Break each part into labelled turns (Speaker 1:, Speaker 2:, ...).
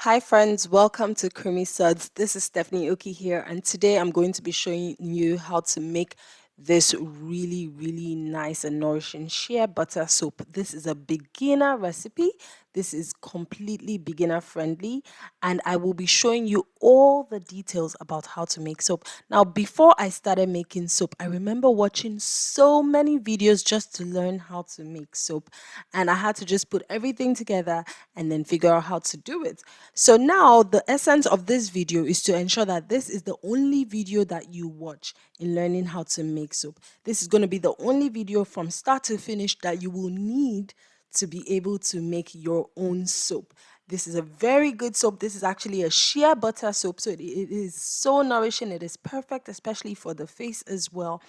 Speaker 1: Hi friends, welcome to Creamy Suds. This is Stephanie Oki here, and today I'm going to be showing you how to make this really nice and nourishing shea butter soap. This is a beginner recipe. This is completely beginner friendly, and I will be showing you all the details about how to make soap. Now, before I started making soap, I remember watching so many videos just to learn how to make soap, and I had to just put everything together and then figure out how to do it. So now the essence of this video is to ensure that this is the only video that you watch in learning how to make soap. This is going to be the only video from start to finish that you will need to be able to make your own soap. This is a very good soap. This is actually a shea butter soap. So it is so nourishing. It is perfect, especially for the face as well.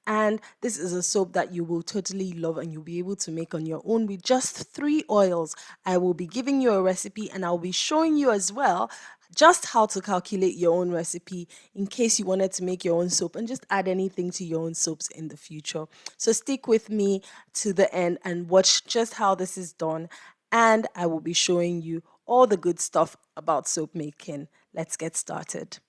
Speaker 1: And this is a soap that you will totally love and you'll be able to make on your own with just 3 oils. I will be giving you a recipe and I'll be showing you as well just how to calculate your own recipe in case you wanted to make your own soap and just add anything to your own soaps in the future. So stick with me to the end and watch just how this is done, and I will be showing you all the good stuff about soap making. Let's get started.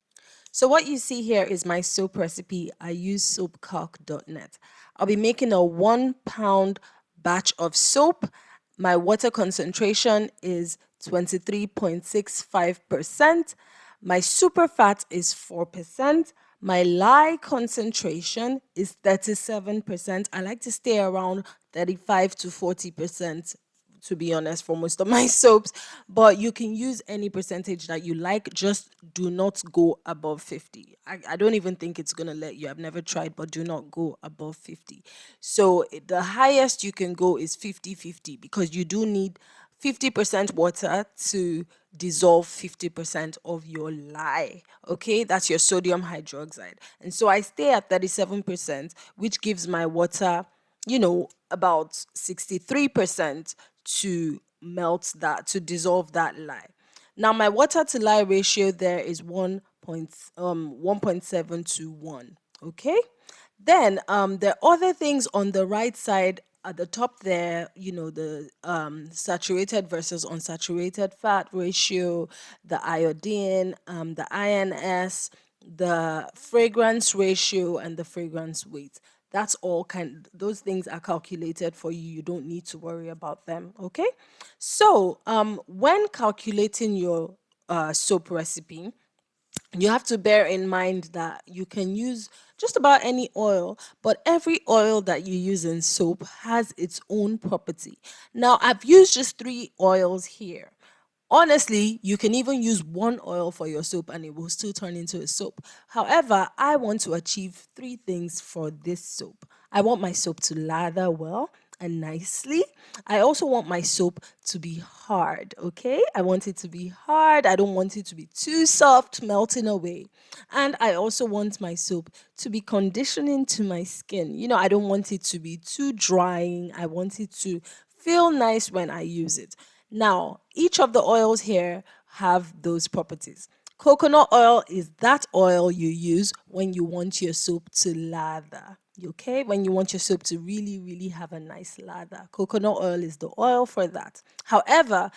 Speaker 1: So what you see here is my soap recipe. I use soapcalc.net. I'll be making a 1 pound batch of soap. My water concentration is 23.65%. My super fat is 4%. My lye concentration is 37%. I like to stay around 35 to 40%, to be honest, for most of my soaps, but you can use any percentage that you like. Just do not go above 50. I don't even think it's going to let you. I've never tried, but do not go above 50. So the highest you can go is 50-50, because you do need 50% water to dissolve 50% of your lye. Okay, that's your sodium hydroxide. And so I stay at 37%, which gives my water, about 63% to melt that, to dissolve that lye. Now my water to lye ratio there is 1.7 to 1. Okay? Then there are other things on the right side at the top there, the saturated versus unsaturated fat ratio, the iodine, the INS, the fragrance ratio, and the fragrance weight. That's all those things are calculated for you. You don't need to worry about them. Okay. So when calculating your soap recipe, you have to bear in mind that you can use just about any oil, but every oil that you use in soap has its own property. Now, I've used just 3 oils here. Honestly, you can even use one oil for your soap and it will still turn into a soap. However, I want to achieve 3 things for this soap. I want my soap to lather well and nicely. I also want my soap to be hard, okay? I want it to be hard. I don't want it to be too soft, melting away. And I also want my soap to be conditioning to my skin. I don't want it to be too drying. I want it to feel nice when I use it. Now, each of the oils here have those properties. Coconut oil is that oil you use when you want your soap to lather. Okay, when you want your soap to really have a nice lather, coconut oil is the oil for that. However,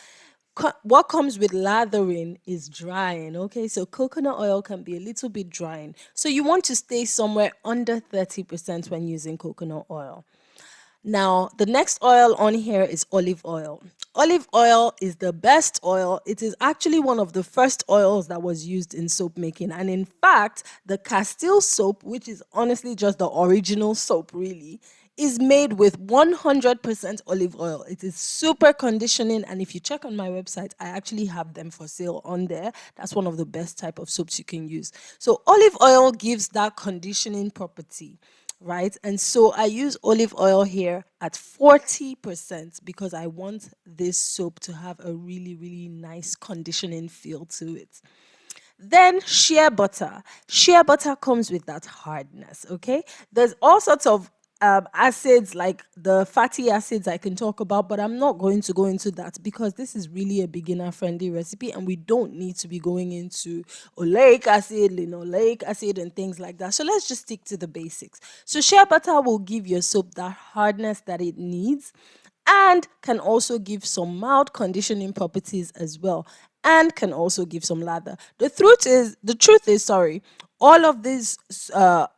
Speaker 1: what comes with lathering is drying. Okay, so coconut oil can be a little bit drying, so you want to stay somewhere under 30% when using coconut oil. Now, the next oil on here is olive oil. Olive oil is the best oil. It is actually one of the first oils that was used in soap making. And in fact, the Castile soap, which is honestly just the original soap, really, is made with 100% olive oil. It is super conditioning. And if you check on my website, I actually have them for sale on there. That's one of the best type of soaps you can use. So olive oil gives that conditioning property, right? And so I use olive oil here at 40% because I want this soap to have a really nice conditioning feel to it. Then shea butter. Shea butter comes with that hardness, okay? There's all sorts of acids, like the fatty acids I can talk about, but I'm not going to go into that because this is really a beginner friendly recipe and we don't need to be going into oleic acid, linoleic acid, and things like that. So let's just stick to the basics. So shea butter will give your soap that hardness that it needs and can also give some mild conditioning properties as well. and can also give some lather. The truth is, sorry, all of these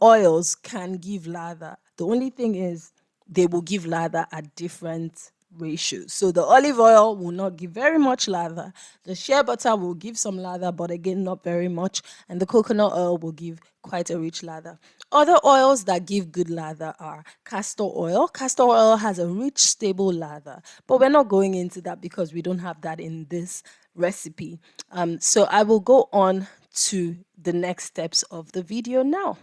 Speaker 1: oils can give lather. The only thing is they will give lather at different ratios. So the olive oil will not give very much lather. The shea butter will give some lather, but again, not very much. And the coconut oil will give quite a rich lather. Other oils that give good lather are castor oil. Castor oil has a rich, stable lather, but we're not going into that because we don't have that in this recipe. So I will go on to the next steps of the video now.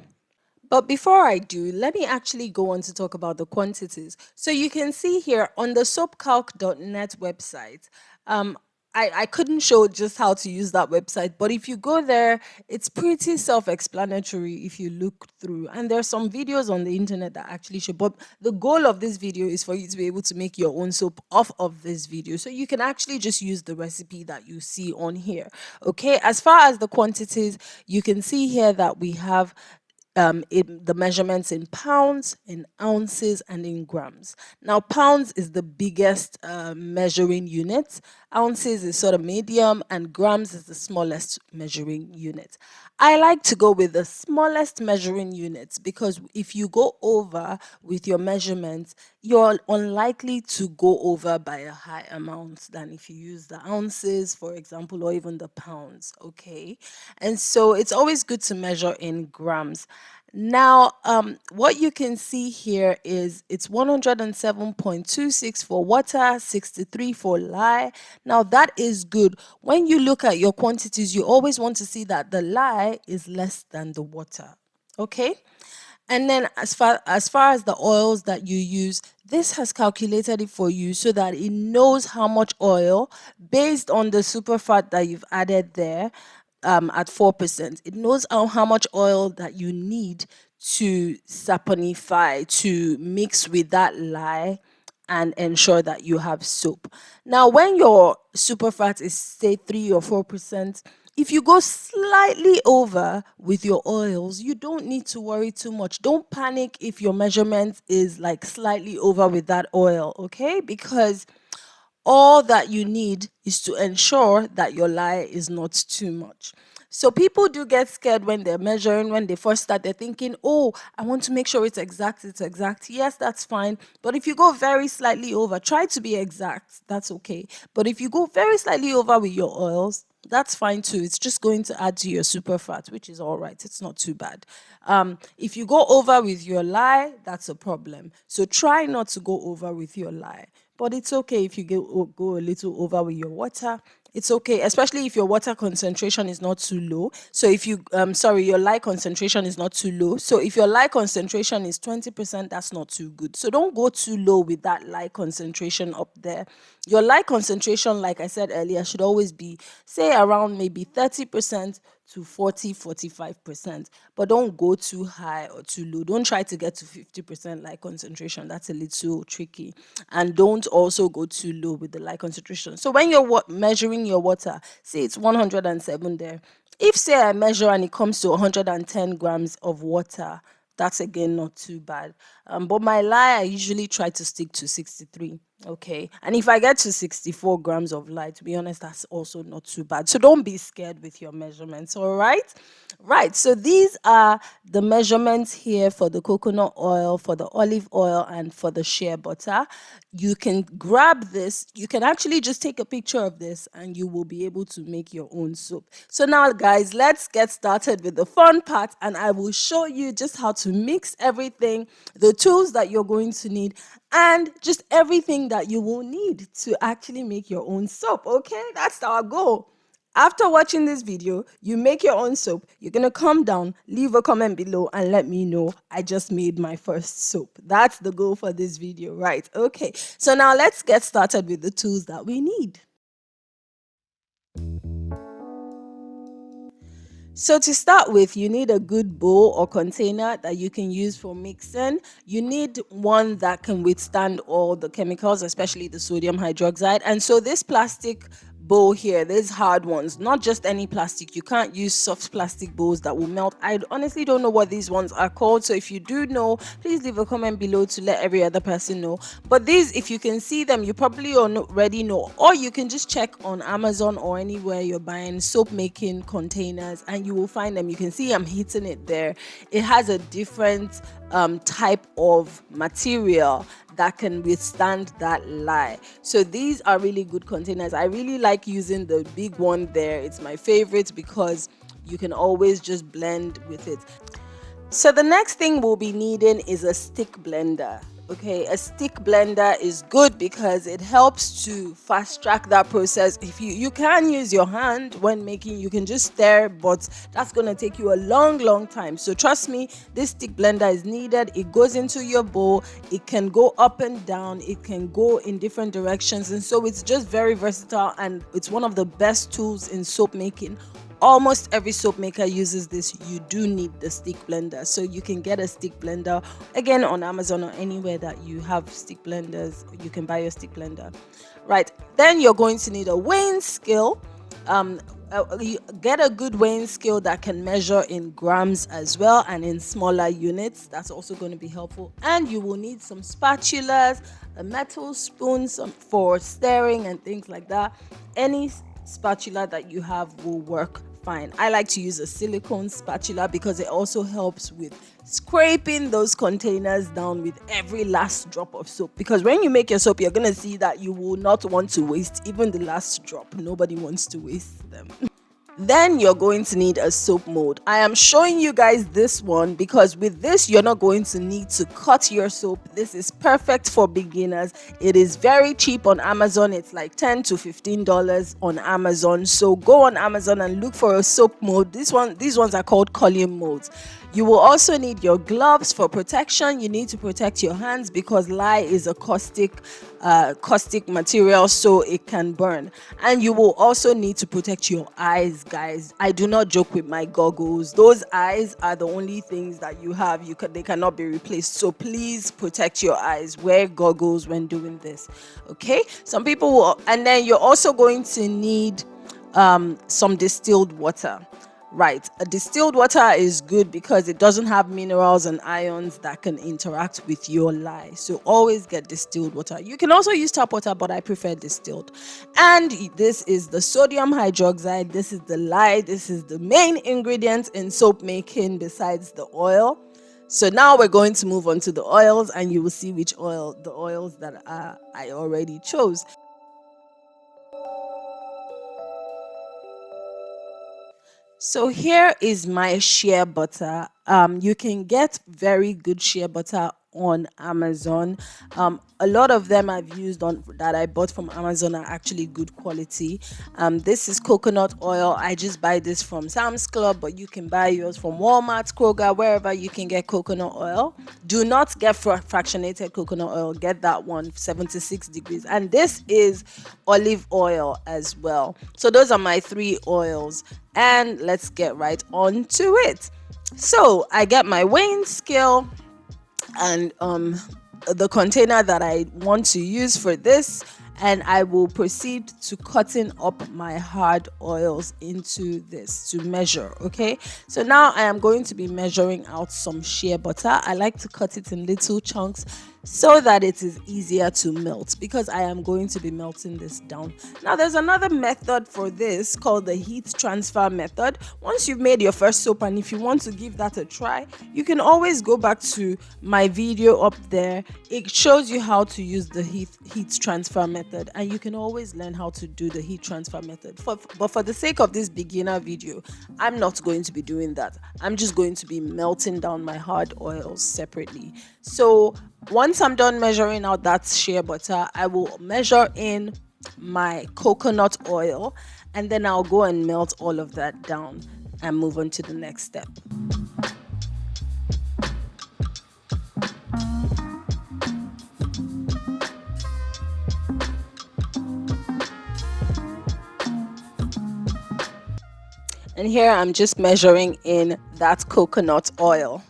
Speaker 1: But before I do, let me actually go on to talk about the quantities. So you can see here on the soapcalc.net website, um, I couldn't show just how to use that website, but if you go there, it's pretty self explanatory if you look through. And there's some videos on the internet that actually show. But the goal of this video is for you to be able to make your own soap off of this video. So you can actually just use the recipe that you see on here. Okay, as far as the quantities, you can see here that we have the measurements in pounds, in ounces, and in grams. Now, pounds is the biggest measuring unit, ounces is sort of medium, and grams is the smallest measuring unit. I like to go with the smallest measuring units because if you go over with your measurements, you're unlikely to go over by a high amount than if you use the ounces, for example, or even the pounds. Okay. And so it's always good to measure in grams. Now, what you can see here is it's 107.26 for water, 63 for lye. Now, that is good. When you look at your quantities, you always want to see that the lye is less than the water. Okay? And then as far as the oils that you use, this has calculated it for you so that it knows how much oil based on the super fat that you've added there at 4%. It knows how much oil that you need to saponify, to mix with that lye and ensure that you have soap. Now, when your super fat is say 3 or 4%, if you go slightly over with your oils, you don't need to worry too much. Don't panic if your measurement is like slightly over with that oil, okay? Because all that you need is to ensure that your lye is not too much. So people do get scared when they're measuring. When they first start, they're thinking, oh, I want to make sure it's exact, it's exact. Yes, that's fine. But if you go very slightly over, try to be exact. That's okay. But if you go very slightly over with your oils, that's fine too. It's just going to add to your super fat, which is all right. It's not too bad. If you go over with your lye, that's a problem. So try not to go over with your lye. But it's okay if you go a little over with your water. It's okay, especially if your water concentration is not too low. So if you, your lye concentration is not too low. So if your lye concentration is 20%, that's not too good. So don't go too low with that lye concentration up there. Your lye concentration, like I said earlier, should always be, say, around maybe 30% to 45%. But don't go too high or too low. Don't try to get to 50% lye concentration. That's a little tricky. And don't also go too low with the lye concentration. So when you're measuring your water, say it's 107 there. If, say, I measure and it comes to 110 grams of water, that's again not too bad. But my lye, I usually try to stick to 63. Okay. And if I get to 64 grams of lye, to be honest, that's also not too bad. So don't be scared with your measurements. All right. Right. So these are the measurements here for the coconut oil, for the olive oil, and for the shea butter. You can grab this. You can actually just take a picture of this and you will be able to make your own soap. So now, guys, let's get started with the fun part and I will show you just how to mix everything, the tools that you're going to need, and just everything that you will need to actually make your own soap. Okay, that's our goal. After watching this video, you make your own soap. You're going to come down, leave a comment below, and let me know I just made my first soap. That's the goal for this video, right? Okay, so now let's get started with the tools that we need. So to start with, you need a good bowl or container that you can use for mixing. You need one that can withstand all the chemicals, especially the sodium hydroxide. And so this plastic bowl here, there's hard ones, not just any plastic. You can't use soft plastic bowls that will melt. I honestly don't know what these ones are called, so if you do know, please leave a comment below to let every other person know. But these, if you can see them, you probably already know, or you can just check on Amazon or anywhere you're buying soap making containers and you will find them. You can see I'm hitting it there. It has a different type of material that can withstand that lye. So these are really good containers. I really like using the big one there. It's my favorite because you can always just blend with it. So the next thing we'll be needing is a stick blender. Okay, a stick blender is good because it helps to fast track that process. If you can use your hand when making, you can just stir, but that's going to take you a long time. So trust me, this stick blender is needed. It goes into your bowl, it can go up and down, it can go in different directions, and so it's just very versatile, and it's one of the best tools in soap making. Almost every soap maker uses this. You do need the stick blender, so you can get a stick blender again on Amazon or anywhere that you have stick blenders. You can buy your stick blender. Right, then you're going to need a weighing scale. You get a good weighing scale that can measure in grams as well and in smaller units. That's also going to be helpful. And you will need some spatulas, a metal spoon, some for stirring and things like that. Any spatula that you have will work fine. I like to use a silicone spatula because it also helps with scraping those containers down with every last drop of soap, because when you make your soap, you're going to see that you will not want to waste even the last drop. Nobody wants to waste them. Then you're going to need a soap mold. I am showing you guys this one because with this you're not going to need to cut your soap. This is perfect for beginners. It is very cheap on Amazon. It's like $10 to $15 on Amazon. So go on Amazon and look for a soap mold. These ones are called column molds. You will also need your gloves for protection. You need to protect your hands because lye is a caustic material, so it can burn. And you will also need to protect your eyes, guys. I do not joke with my goggles. Those eyes are the only things that you have. They cannot be replaced. So please protect your eyes. Wear goggles when doing this. Okay? Some people will, and then you're also going to need some distilled water. Right, a distilled water is good because it doesn't have minerals and ions that can interact with your lye. So always get distilled water. You can also use tap water, but I prefer distilled. And this is the sodium hydroxide. This is the lye. This is the main ingredient in soap making besides the oil. So now we're going to move on to the oils, and you will see the oils that I already chose. So here is my shea butter. You can get very good shea butter on Amazon. A lot of them I've used that I bought from Amazon are actually good quality. This is coconut oil. I just buy this from Sam's Club, but you can buy yours from Walmart, Kroger, wherever you can get coconut oil. Do not get fractionated coconut oil. Get that one, 76 degrees. And this is olive oil as well. So those are my 3 oils. And let's get right on to it. So I get my weighing scale and the container that I want to use for this, and I will proceed to cutting up my hard oils into this to measure. Okay, so now I am going to be measuring out some shea butter. I like to cut it in little chunks so that it is easier to melt, because I am going to be melting this down. Now there's another method for this called the heat transfer method. Once you've made your first soap, and if you want to give that a try, you can always go back to my video up there. It shows you how to use the heat transfer method, and you can always learn how to do the heat transfer method. But for the sake of this beginner video, I'm not going to be doing that. I'm just going to be melting down my hard oils separately. So once I'm done measuring out that shea butter, I will measure in my coconut oil, and then I'll go and melt all of that down and move on to the next step. And here I'm just measuring in that coconut oil.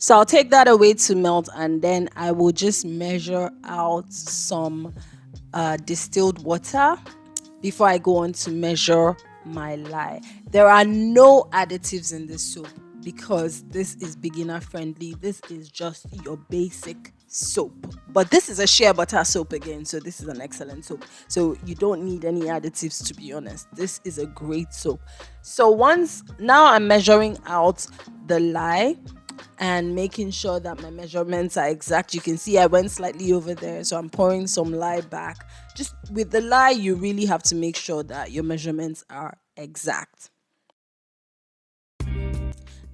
Speaker 1: So I'll take that away to melt, and then I will just measure out some distilled water before I go on to measure my lye. There are no additives in this soap because this is beginner friendly. This is just your basic soap. But this is a shea butter soap again, so this is an excellent soap. So you don't need any additives, to be honest. This is a great soap. So once now I'm measuring out the lye and making sure that my measurements are exact. You can see I went slightly over there, so I'm pouring some lye back. Just with the lye, you really have to make sure that your measurements are exact.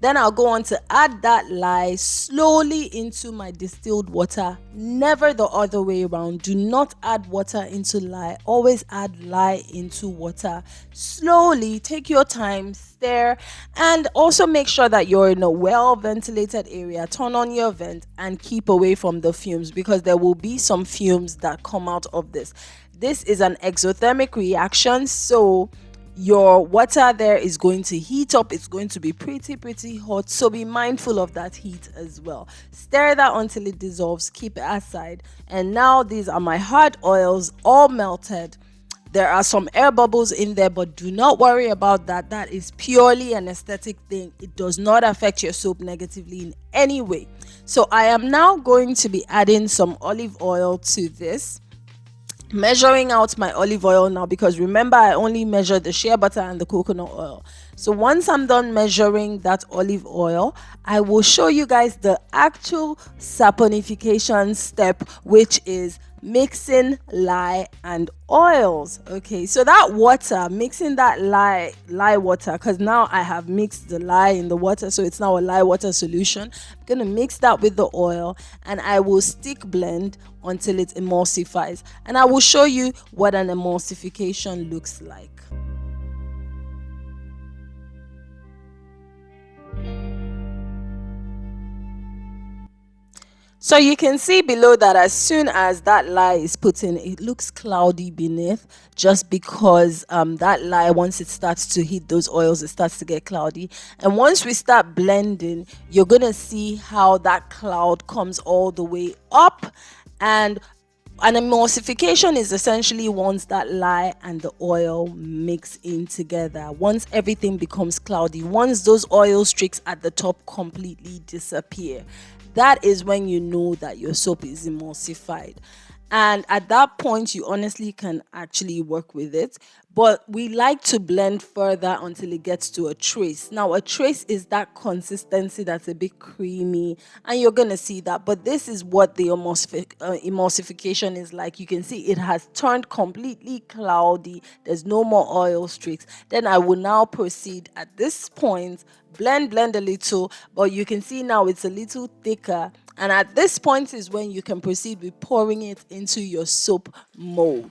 Speaker 1: Then I'll go on to add that lye slowly into my distilled water, never the other way around. Do not add water into lye. Always add lye into water. Slowly, take your time, stir, and also make sure that you're in a well ventilated area. Turn on your vent and keep away from the fumes because there will be some fumes that come out of this. This is an exothermic reaction, so your water there is going to heat up. It's going to be pretty hot, so be mindful of that heat as well. Stir that until it dissolves, keep it aside. And now these are my hard oils all melted. There are some air bubbles in there, but do not worry about that. That is purely an aesthetic thing. It does not affect your soap negatively in any way. So I am now going to be adding some olive oil to this, measuring out my olive oil now, because remember I only measured the shea butter and the coconut oil. So once I'm done measuring that olive oil, I will show you guys the actual saponification step, which is mixing lye and oils. Okay, so that water, mixing that lye water, because now I have mixed the lye in the water, so it's now a lye water solution. I'm gonna mix that with the oil, and I will stick blend until it emulsifies, and I will show you what an emulsification looks like. So you can see below that as soon as that lye is put in, it looks cloudy beneath, just because that lye, once it starts to heat those oils, it starts to get cloudy. And once we start blending, you're gonna see how that cloud comes all the way up. And an emulsification is essentially once that lye and the oil mix in together, once everything becomes cloudy, once those oil streaks at the top completely disappear. That is when you know that your soap is emulsified. And at that point, you honestly can actually work with it. But we like to blend further until it gets to a trace. Now, a trace is that consistency that's a bit creamy, and you're going to see that. But this is what the emulsification is like. You can see it has turned completely cloudy. There's no more oil streaks. Then I will now proceed at this point, blend a little, but you can see now it's a little thicker. And at this point is when you can proceed with pouring it into your soap mold.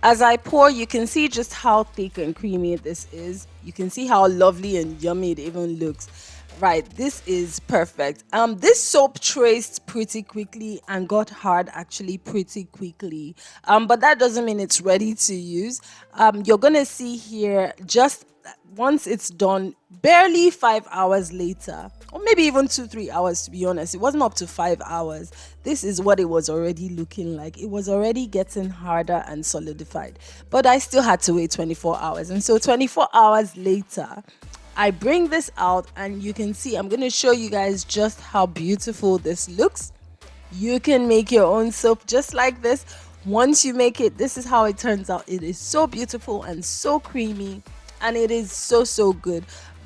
Speaker 1: As I pour, you can see just how thick and creamy this is. You can see how lovely and yummy it even looks. Right, this is perfect. This soap traced pretty quickly and got hard actually pretty quickly. But that doesn't mean it's ready to use. You're gonna see here, just once it's done, barely 5 hours later, or maybe even 2-3 hours, to be honest. It wasn't up to 5 hours. This is what it was already looking like. It was already getting harder and solidified, but I still had to wait 24 hours. And so 24 hours later, I bring this out, and you can see, I'm going to show you guys just how beautiful this looks. You can make your own soap just like this. Once you make it, this is how it turns out. It is so beautiful and so creamy, and it is so good.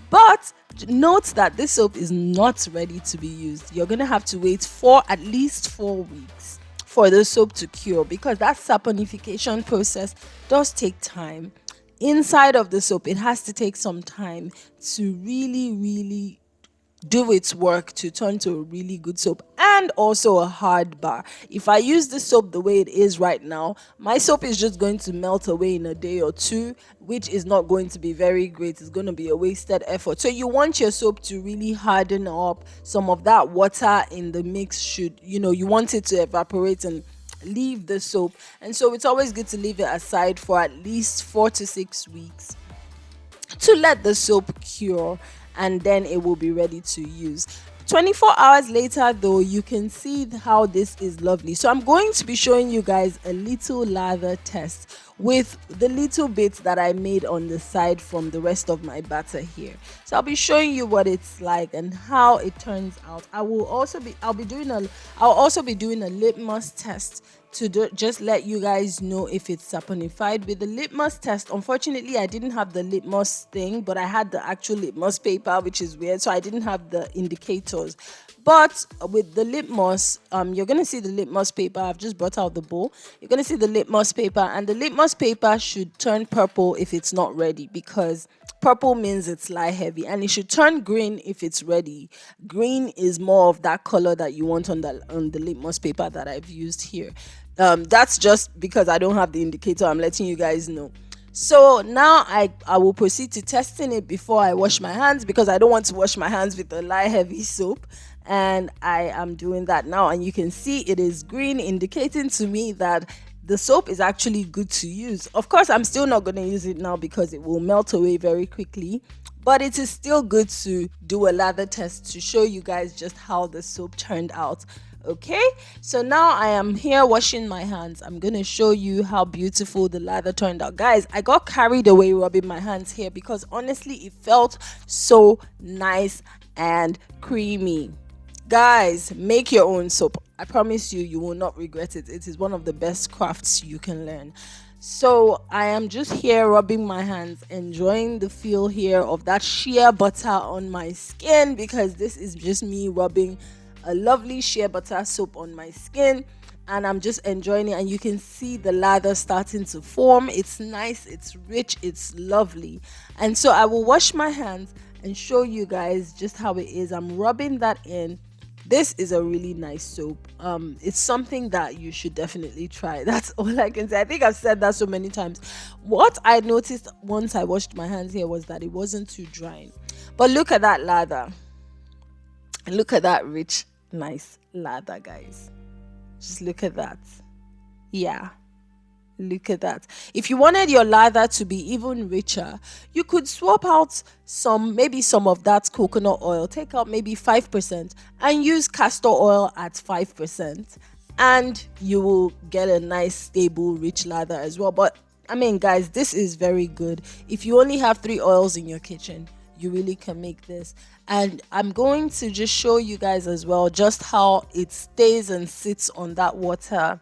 Speaker 1: But note that this soap is not ready to be used. You're going to have to wait for at least 4 weeks for the soap to cure, because that saponification process does take time. Inside of the soap, it has to take some time to really do its work to turn to a really good soap and also a hard bar. If I use the soap the way it is right now, my soap is just going to melt away in a day or two, which is not going to be very great. It's going to be a wasted effort. So you want your soap to really harden up. Some of that water in the mix should, you want it to evaporate and leave the soap. And so it's always good to leave it aside for at least 4 to 6 weeks to let the soap cure, and then it will be ready to use. 24 hours later though, you can see how this is lovely. So I'm going to be showing you guys a little lather test with the little bits that I made on the side from the rest of my batter here. So I'll be showing you what it's like and how it turns out. I'll also be doing a litmus test to just let you guys know if it's saponified. With the litmus test, unfortunately I didn't have the litmus thing, but I had the actual litmus paper, which is weird, so I didn't have the indicators. But with the litmus, you're gonna see the litmus paper. I've just brought out the bowl. You're gonna see the litmus paper, and the litmus paper should turn purple if it's not ready, because purple means it's lye heavy, and it should turn green if it's ready. Green is more of that color that you want on the litmus paper that I've used here. That's just because I don't have the indicator. I'm letting you guys know. So now I will proceed to testing it before I wash my hands, because I don't want to wash my hands with a lye heavy soap. And I am doing that now, and you can see it is green, indicating to me that the soap is actually good to use. Of course, I'm still not going to use it now because it will melt away very quickly, but it is still good to do a lather test to show you guys just how the soap turned out. Okay, so now I am here washing my hands. I'm going to show you how beautiful the lather turned out. Guys, I got carried away rubbing my hands here because honestly it felt so nice and creamy. Guys, make your own soap. I promise you, you will not regret it. It is one of the best crafts you can learn. So I am just here rubbing my hands, enjoying the feel here of that shea butter on my skin, because this is just me rubbing a lovely shea butter soap on my skin, and I'm just enjoying it. And you can see the lather starting to form. It's nice, it's rich, it's lovely. And so I will wash my hands and show you guys just how it is. I'm rubbing that in. This is a really nice soap. It's something that you should definitely try. That's all I can say. I think I've said that so many times. What I noticed once I washed my hands here was that it wasn't too drying. But look at that lather. Look at that rich, nice lather, guys. Just look at that. Yeah. Look at that. If you wanted your lather to be even richer, you could swap out maybe some of that coconut oil, take out maybe 5% and use castor oil at 5%, and you will get a nice stable rich lather as well. But I mean, guys, this is very good. If you only have 3 oils in your kitchen, you really can make this. And I'm going to just show you guys as well just how it stays and sits on that water.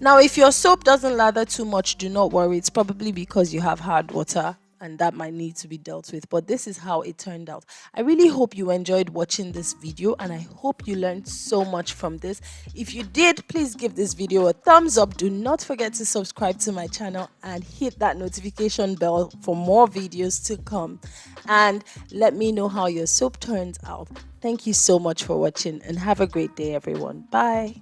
Speaker 1: Now, if your soap doesn't lather too much, do not worry. It's probably because you have hard water, and that might need to be dealt with. But this is how it turned out. I really hope you enjoyed watching this video, and I hope you learned so much from this. If you did, please give this video a thumbs up. Do not forget to subscribe to my channel and hit that notification bell for more videos to come. And let me know how your soap turns out. Thank you so much for watching, and have a great day, everyone. Bye.